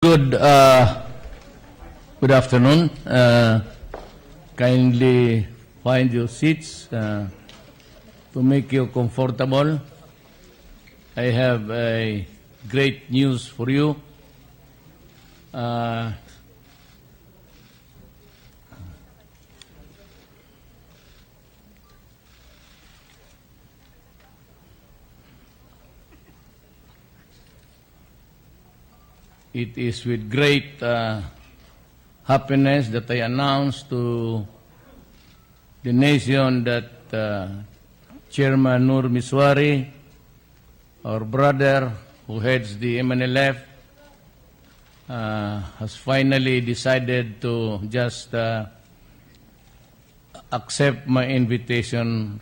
Good afternoon. Kindly find your seats to make you comfortable. I have a great news for you. It is with great happiness that I announce to the nation that Chairman Nur Misuari, our brother who heads the MNLF, has finally decided to just accept my invitation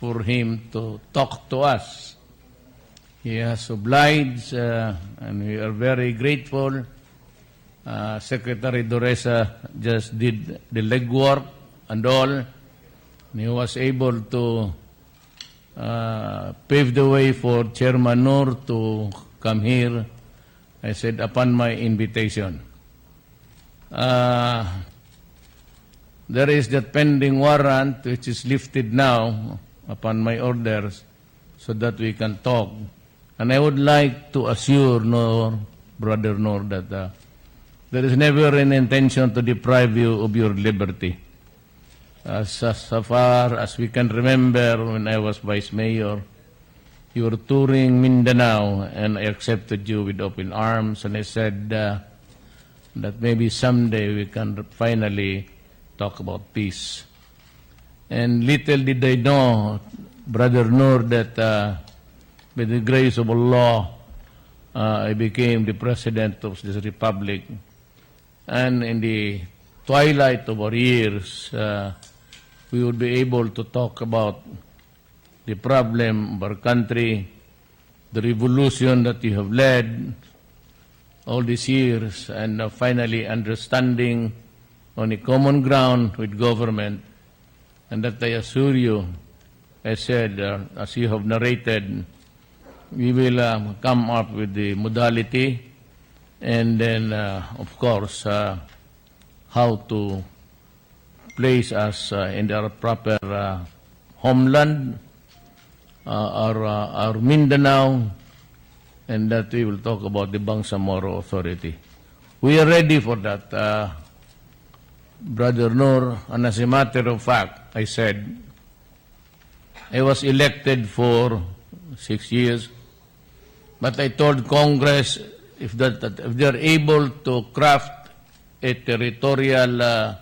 for him to talk to us. He has obliged, and we are very grateful. Secretary Doresa just did the legwork and all. And he was able to pave the way for Chairman Nur to come here, I said, upon my invitation. There is that pending warrant which is lifted now upon my orders so that we can talk. And I would like to assure Brother Nur, that there is never an intention to deprive you of your liberty. So far as we can remember, when I was Vice Mayor, you were touring Mindanao, and I accepted you with open arms, and I said that maybe someday we can finally talk about peace. And little did I know, Brother Nur, that by the grace of Allah, I became the President of this Republic. And in the twilight of our years, we would be able to talk about the problem of our country, the revolution that you have led all these years, and finally understanding on a common ground with government. And that I assure you, I said, as you have narrated, we will come up with the modality and then, of course, how to place us in our proper homeland, our Mindanao, and that we will talk about the Bangsamoro Authority. We are ready for that, Brother Nur, and as a matter of fact, I said, I was elected for 6 years, but I told Congress if they're able to craft a territorial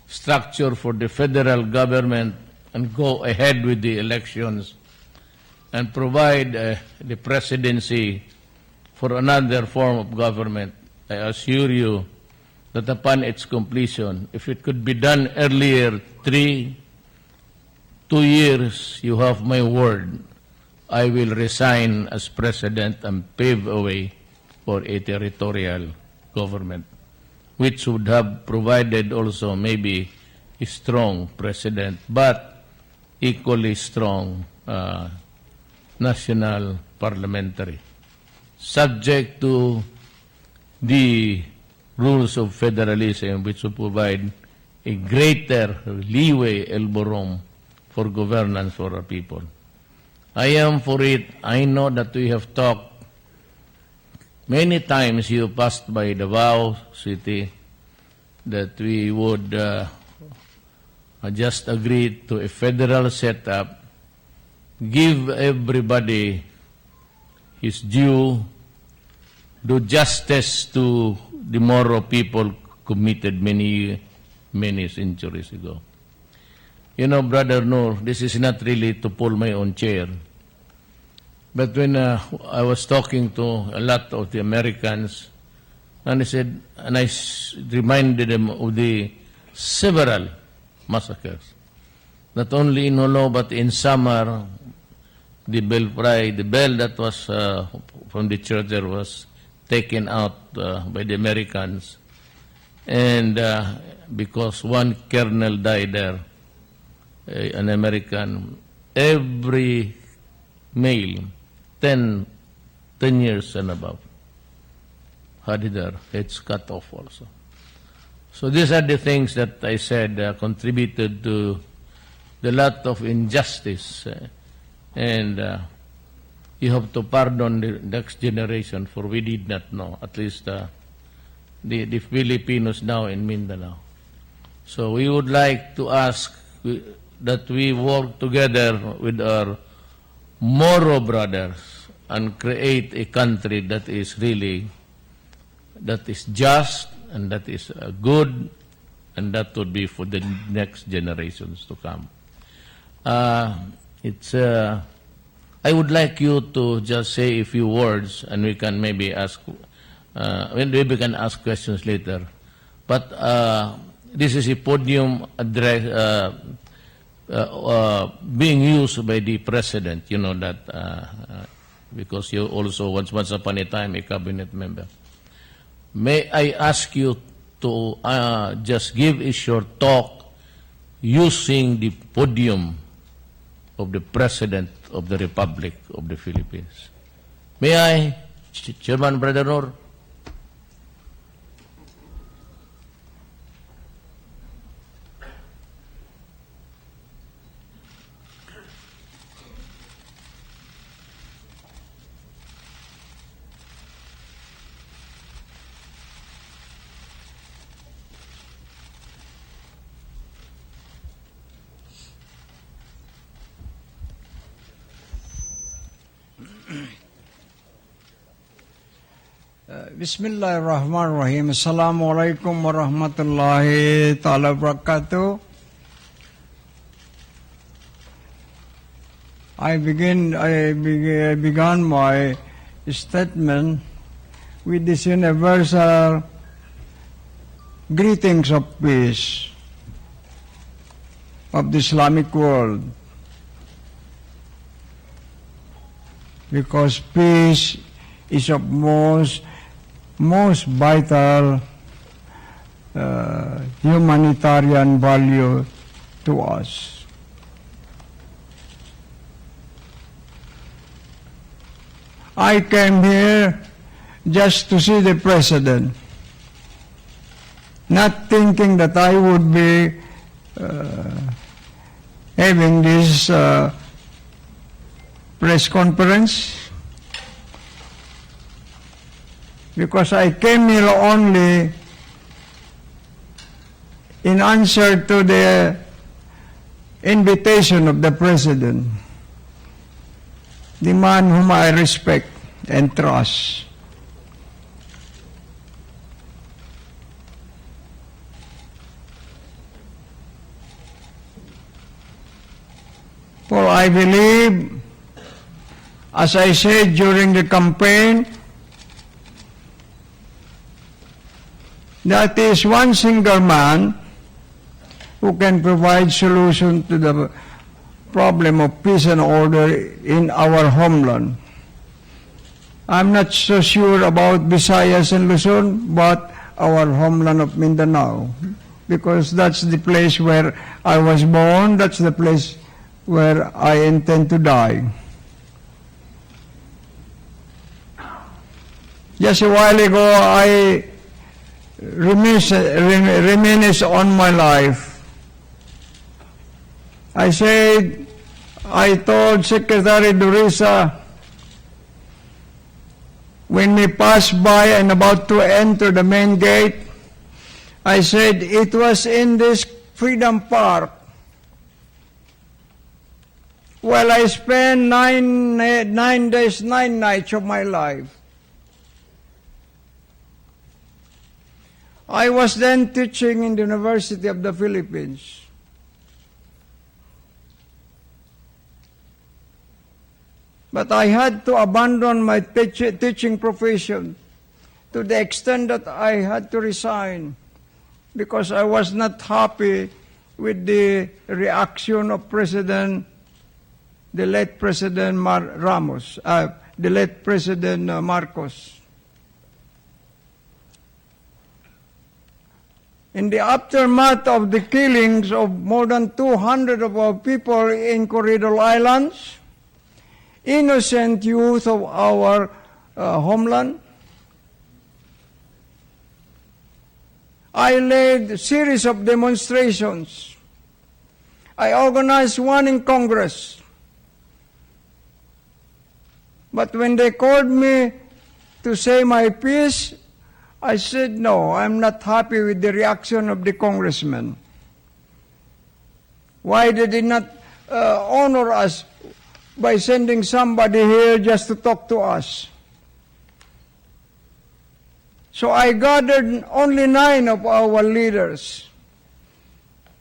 structure for the federal government and go ahead with the elections and provide the presidency for another form of government, I assure you that upon its completion, if it could be done earlier, 2 years, you have my word, I will resign as president and pave a way for a territorial government, which would have provided also maybe a strong president, but equally strong national parliamentary, subject to the rules of federalism, which will provide a greater leeway, elbow room, for governance for our people. I am for it. I know that we have talked many times. You passed by Davao City that we would just agree to a federal setup, give everybody his due, do justice to the Moro people committed many centuries ago. You know, Brother Nur, this is not really to pull my own chair. But when I was talking to a lot of the Americans, and I said, and I reminded them of the several massacres, not only in Holo, but in Samar, the bell that was from the church there was taken out by the Americans. And because one colonel died there, an American, every male, 10 years and above, had their heads cut off also. So these are the things that I said contributed to the lot of injustice. And you have to pardon the next generation, for we did not know, at least the Filipinos now in Mindanao. So we would like to ask that we work together with our Moro brothers and create a country that is really, that is just, and that is good, and that would be for the next generations to come. I would like you to just say a few words, and we can maybe ask, maybe we can ask questions later. But this is a podium address being used by the president. You know that because you also once upon a time a cabinet member. May I ask you to just give a short talk using the podium of the President of the Republic of the Philippines. May I, Chairman Brother Nur? Bismillahirrahmanirrahim. Assalamualaikum warahmatullahi ta'ala wabarakatuh. I began my statement with this universal greetings of peace of the Islamic world, because peace is of most vital humanitarian value to us. I came here just to see the President, not thinking that I would be having this press conference, because I came here only in answer to the invitation of the President, the man whom I respect and trust. For I believe, as I said during the campaign, that is one single man who can provide solution to the problem of peace and order in our homeland. I'm not so sure about Visayas and Luzon, but our homeland of Mindanao, because that's the place where I was born, that's the place where I intend to die. Just a while ago, I reminisce on my life. I told Secretary Durisa, when we passed by and about to enter the main gate, I said, it was in this Freedom Park where I spent 9 days, 9 nights of my life. I was then teaching in the University of the Philippines. But I had to abandon my teaching profession to the extent that I had to resign because I was not happy with the reaction of the late President Marcos. In the aftermath of the killings of more than 200 of our people in Corridor Islands, innocent youth of our homeland, I led a series of demonstrations. I organized one in Congress. But when they called me to say my piece, I said, no, I'm not happy with the reaction of the congressmen. Why they did not honor us by sending somebody here just to talk to us? So I gathered only 9 of our leaders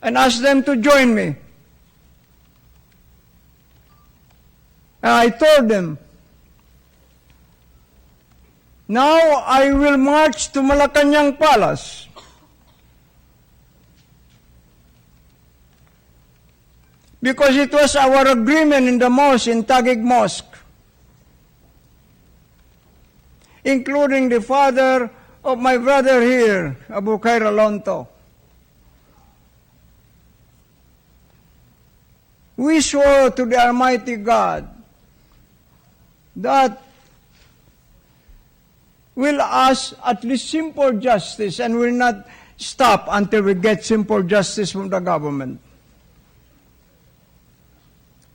and asked them to join me. And I told them, now I will march to Malacañang Palace. Because it was our agreement in the mosque, in Taguig Mosque, including the father of my brother here, Abu Khair Alonto. We swore to the Almighty God that we'll ask at least simple justice and will not stop until we get simple justice from the government.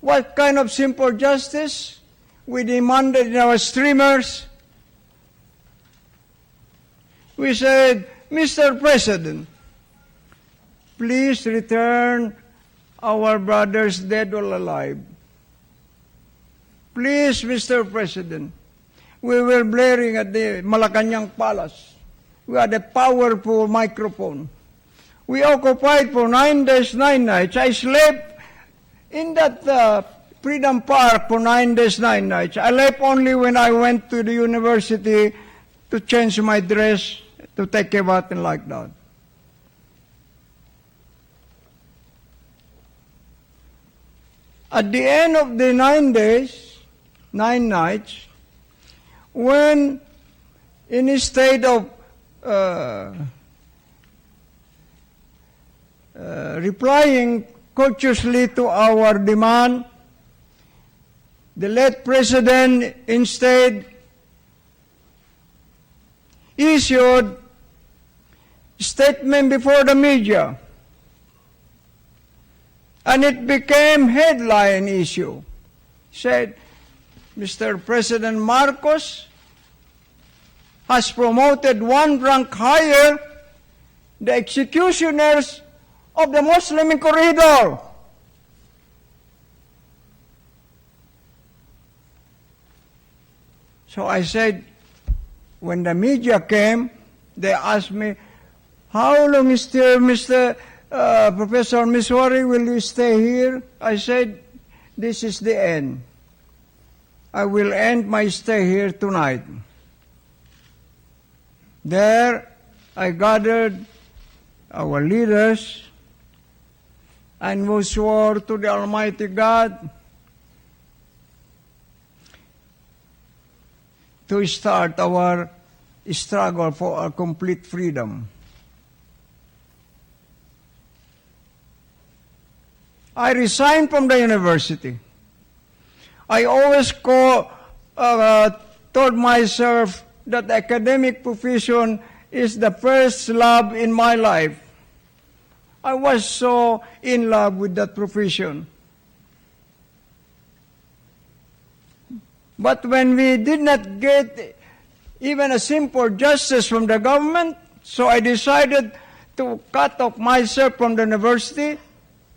What kind of simple justice? We demanded in our streamers. We said, Mr. President, please return our brothers dead or alive. Please, Mr. President, we were blaring at the Malacañang Palace. We had a powerful microphone. We occupied for 9 days, 9 nights. I slept in that Freedom Park for 9 days, 9 nights. I left only when I went to the university to change my dress, to take a bath and like that. At the end of the 9 days, 9 nights, when in a state of replying courteously to our demand, the late president instead issued a statement before the media, and it became headline issue. Said, Mr. President Marcos has promoted one rank higher the executioners of the Muslim corridor. So I said, when the media came, they asked me, how long, Mr. Professor Misuari, will you stay here? I said, this is the end. I will end my stay here tonight. There, I gathered our leaders and we swore to the Almighty God to start our struggle for our complete freedom. I resigned from the university. I always told myself that academic profession is the first love in my life. I was so in love with that profession. But when we did not get even a simple justice from the government, so I decided to cut off myself from the university,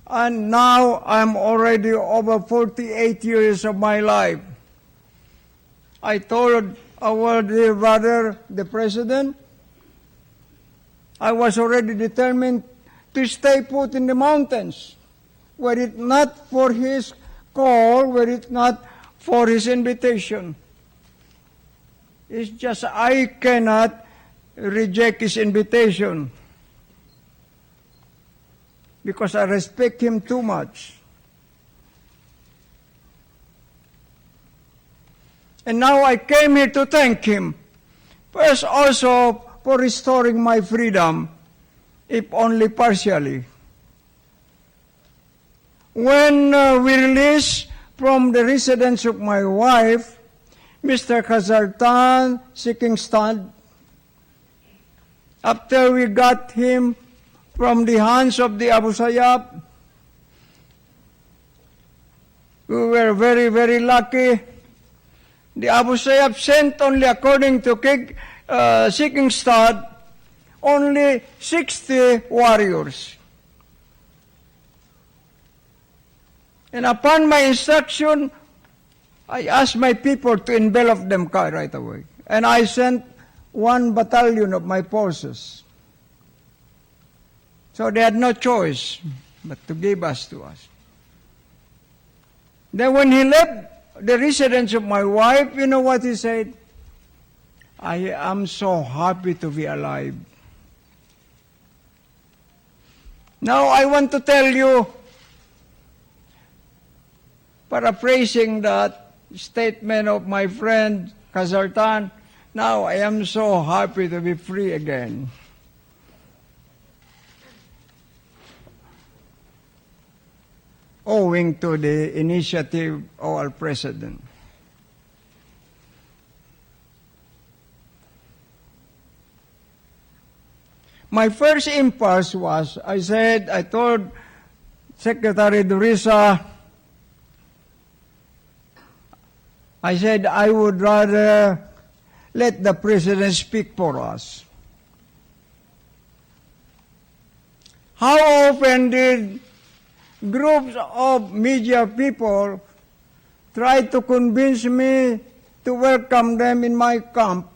and now I'm already over 48 years of my life. I told our dear brother, the president, I was already determined to stay put in the mountains, were it not for his call, were it not for his invitation. It's just I cannot reject his invitation because I respect him too much. And now I came here to thank him, first also for restoring my freedom, if only partially. When we released from the residence of my wife, Mr. Khazartan, seeking stand, after we got him from the hands of the Abu Sayyaf, we were very, very lucky. The Abu Sayyaf sent only, according to Seeking Stud, only 60 warriors. And upon my instruction, I asked my people to envelop them right away. And I sent 1 battalion of my forces. So they had no choice but to give us to us. Then when he left the residence of my wife, you know what he said? I am so happy to be alive. Now I want to tell you, paraphrasing that statement of my friend Kazartan, now I am so happy to be free again. Owing to the initiative of our President. My first impulse was, I told Secretary Durisa, I said, I would rather let the President speak for us. How often did groups of media people try to convince me to welcome them in my camp,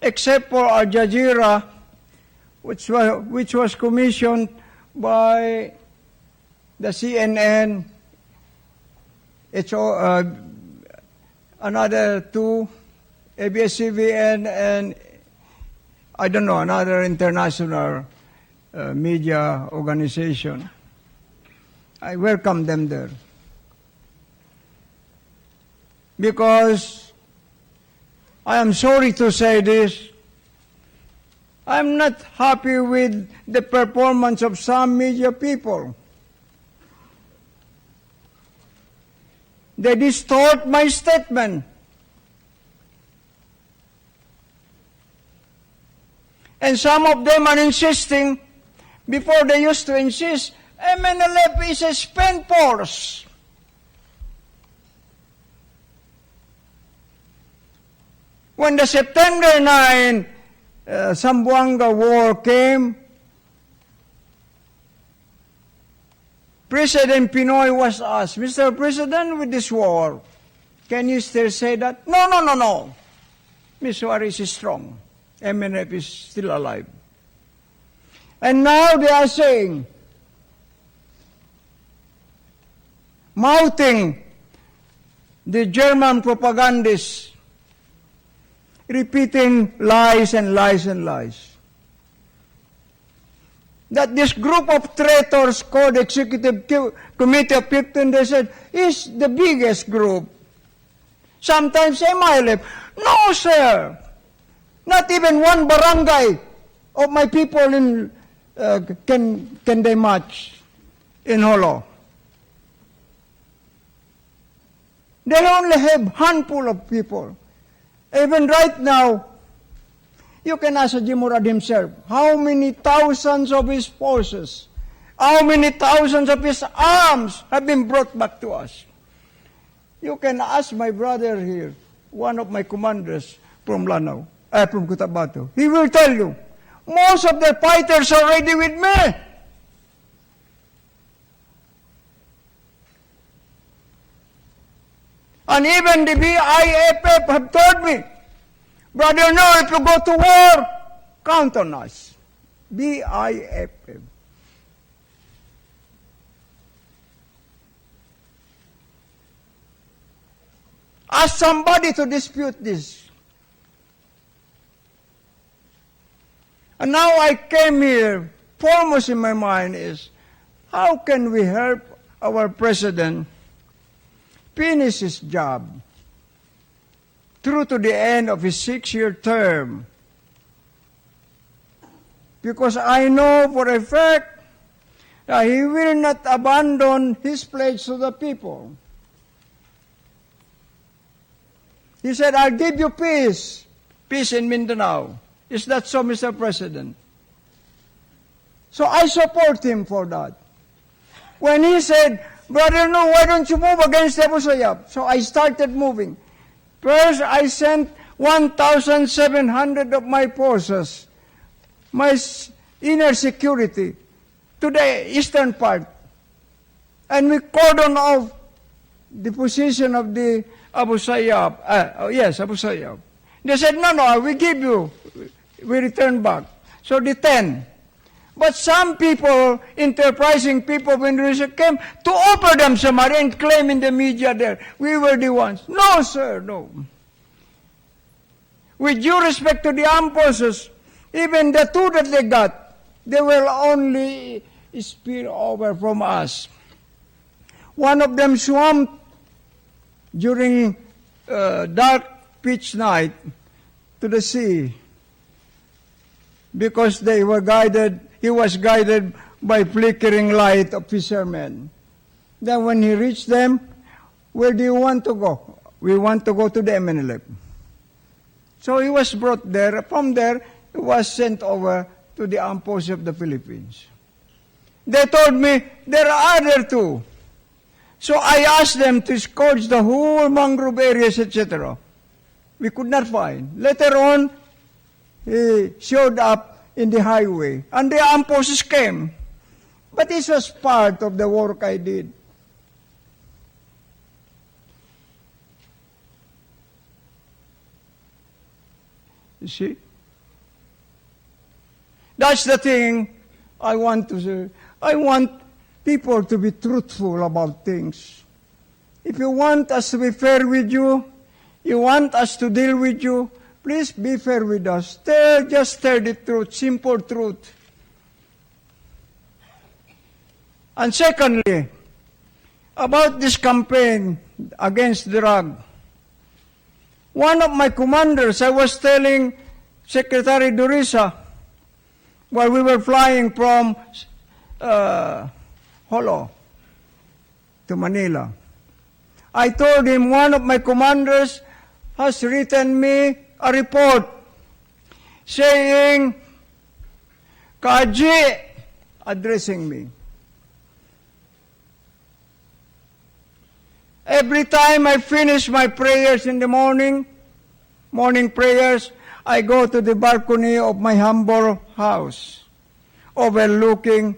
except for Al Jazeera, which was commissioned by the CNN, another 2, ABS-CBN, and I don't know, another international media organization. I welcome them there. Because I am sorry to say this, I'm not happy with the performance of some media people. They distort my statement. And some of them are insisting, before they used to insist, MNLF is a spent force. When the September 9 Zamboanga War came, President Pinoy was asked, Mr. President, with this war, can you still say that? No. Misuari is strong. MNF is still alive. And now they are saying, mouthing the German propagandists, repeating lies and lies and lies. That this group of traitors called Executive Committee of 15, they said, is the biggest group. Sometimes MILF. No, sir. Not even one barangay of my people in can they match in Holo. They only have handful of people. Even right now, you can ask Haji Murad himself, how many thousands of his forces, how many thousands of his arms have been brought back to us? You can ask my brother here, one of my commanders from Lanao, from Cotabato. He will tell you, most of the fighters are ready with me. And even the BIFF have told me, Brother Nur, if you go to war, count on us. BIFF. Ask somebody to dispute this. And now I came here, foremost in my mind is, how can we help our president finish his job through to the end of his 6-year term? Because I know for a fact that he will not abandon his pledge to the people. He said, I'll give you peace in Mindanao. Is that so, Mr. President? So I support him for that. When he said, Brother No, why don't you move against Abu Sayyaf? So I started moving. First, I sent 1,700 of my forces, my inner security, to the eastern part. And we cordoned off the position of the Abu Sayyaf. Abu Sayyaf. They said, no, we give you. We return back. So the 10. But some people, enterprising people of Indonesia, came to offer them Somalia and claim in the media there, we were the ones. No, sir, no. With due respect to the armed forces, even the 2 that they got, they will only spill over from us. One of them swam during dark pitch night to the sea because they were guided. He was guided by flickering light of fishermen. Then when he reached them, where do you want to go? We want to go to the MNLF. So he was brought there. From there, he was sent over to the armed forces of the Philippines. They told me, there are other 2. So I asked them to scourge the whole mangrove areas, etc. We could not find. Later on, he showed up in the highway, and the armed forces came. But this was part of the work I did. You see? That's the thing I want to say. I want people to be truthful about things. If you want us to be fair with you, you want us to deal with you, please be fair with us. Just tell the truth, simple truth. And secondly, about this campaign against drug, one of my commanders, I was telling Secretary Durisa, while we were flying from Holo to Manila, I told him one of my commanders has written me a report saying, Kaji, addressing me. Every time I finish my prayers in the morning prayers, I go to the balcony of my humble house, overlooking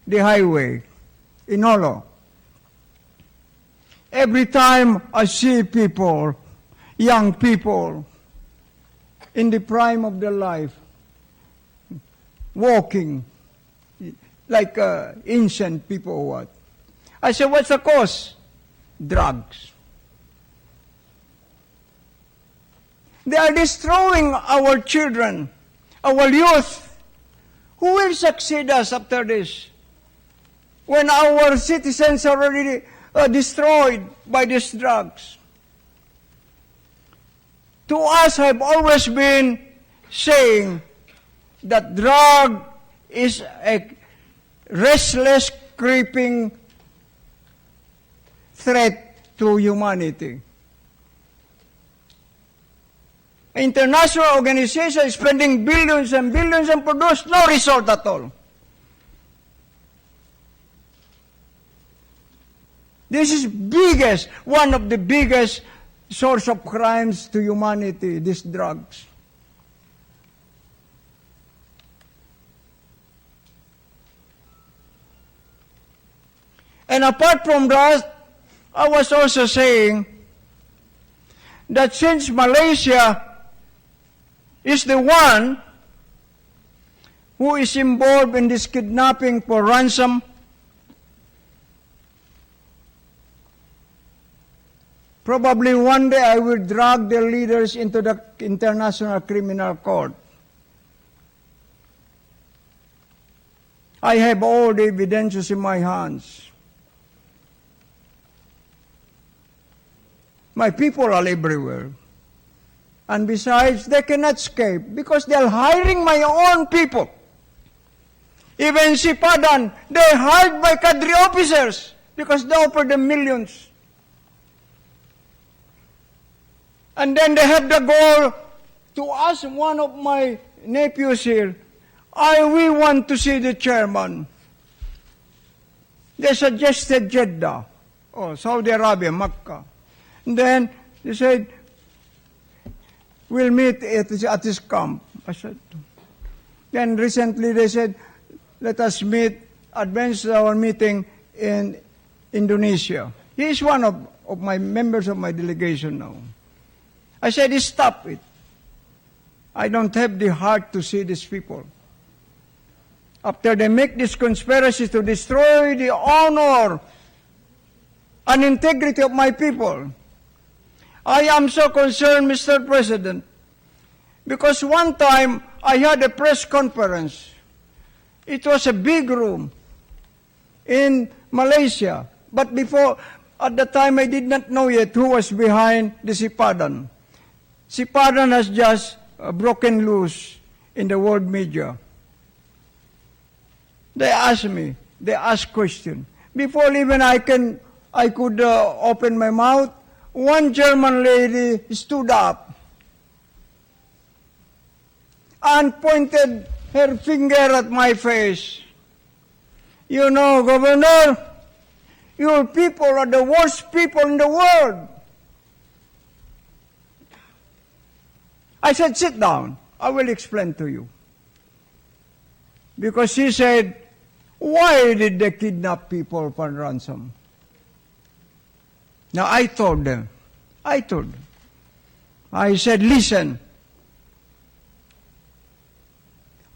the highway in Holo. Every time I see people, young people, in the prime of their life, walking like ancient people or what, I say, what's the cause? Drugs. They are destroying our children, our youth. Who will succeed us after this? When our citizens are already destroyed by these drugs. To us, I've always been saying that drug is a restless, creeping threat to humanity. International organizations spending billions and billions and produce no result at all. This is one of the biggest source of crimes to humanity, these drugs. And apart from that, I was also saying that since Malaysia is the one who is involved in this kidnapping for ransom, probably one day I will drag the leaders into the International Criminal Court. I have all the evidences in my hands. My people are everywhere. And besides, they cannot escape because they are hiring my own people. Even Sipadan, they're hired by cadre officers because they offer them millions. And then they have the goal to ask one of my nephews here, we want to see the chairman. They suggested Jeddah, Saudi Arabia, Makkah. And then they said, we'll meet at his camp. I said, then recently they said, let us advance our meeting in Indonesia. He is one of my members of my delegation now. I said, stop it. I don't have the heart to see these people. After they make this conspiracy to destroy the honor and integrity of my people, I am so concerned, Mr. President, because one time I had a press conference. It was a big room in Malaysia, but at the time I did not know yet who was behind the Sipadan. Sipadan has just broken loose in the world media. They asked questions. Before even I could open my mouth, one German lady stood up and pointed her finger at my face. You know, Governor, your people are the worst people in the world. I said, sit down. I will explain to you. Because she said, why did they kidnap people for ransom? Now I told them, I said, listen,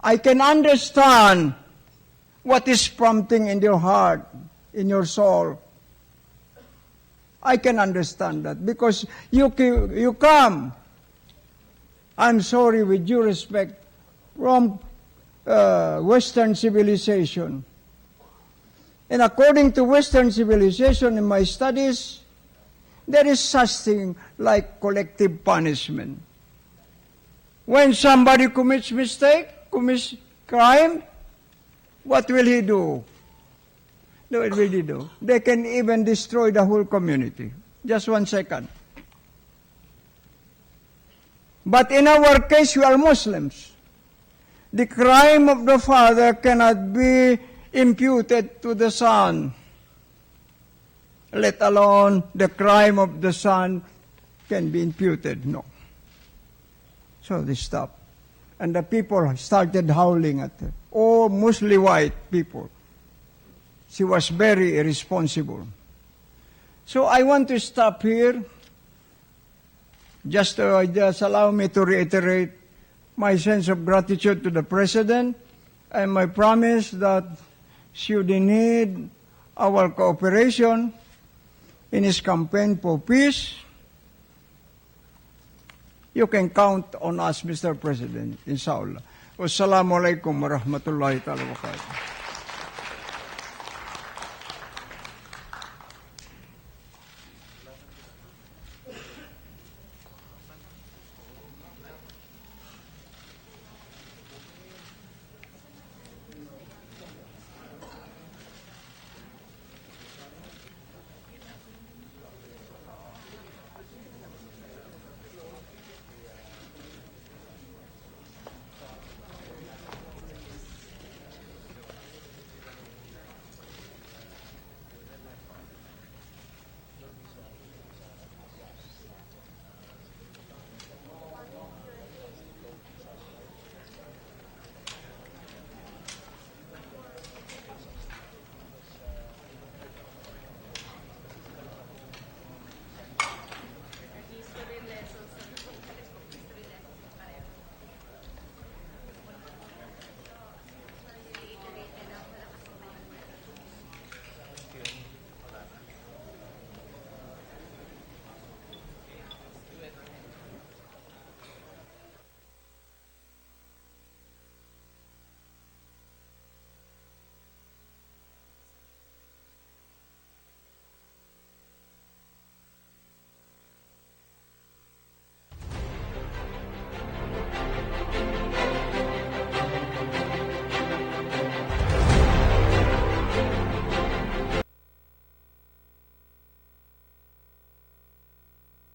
I can understand what is prompting in your heart, in your soul. I can understand that because you come, I'm sorry, with due respect, from Western civilization. And according to Western civilization, in my studies, there is such thing like collective punishment. When somebody commits commits crime, what will he do? What will he do? They can even destroy the whole community. Just 1 second. But in our case, we are Muslims. The crime of the father cannot be imputed to the son, let alone the crime of the son can be imputed. No. So they stopped. And the people started howling at her. Oh, mostly white people. She was very irresponsible. So I want to stop here. Just allow me to reiterate my sense of gratitude to the President and my promise that should he need our cooperation in his campaign for peace, you can count on us, Mr. President, inshallah. Wassalamu alaikum wa rahmatullahi wa barakatuh.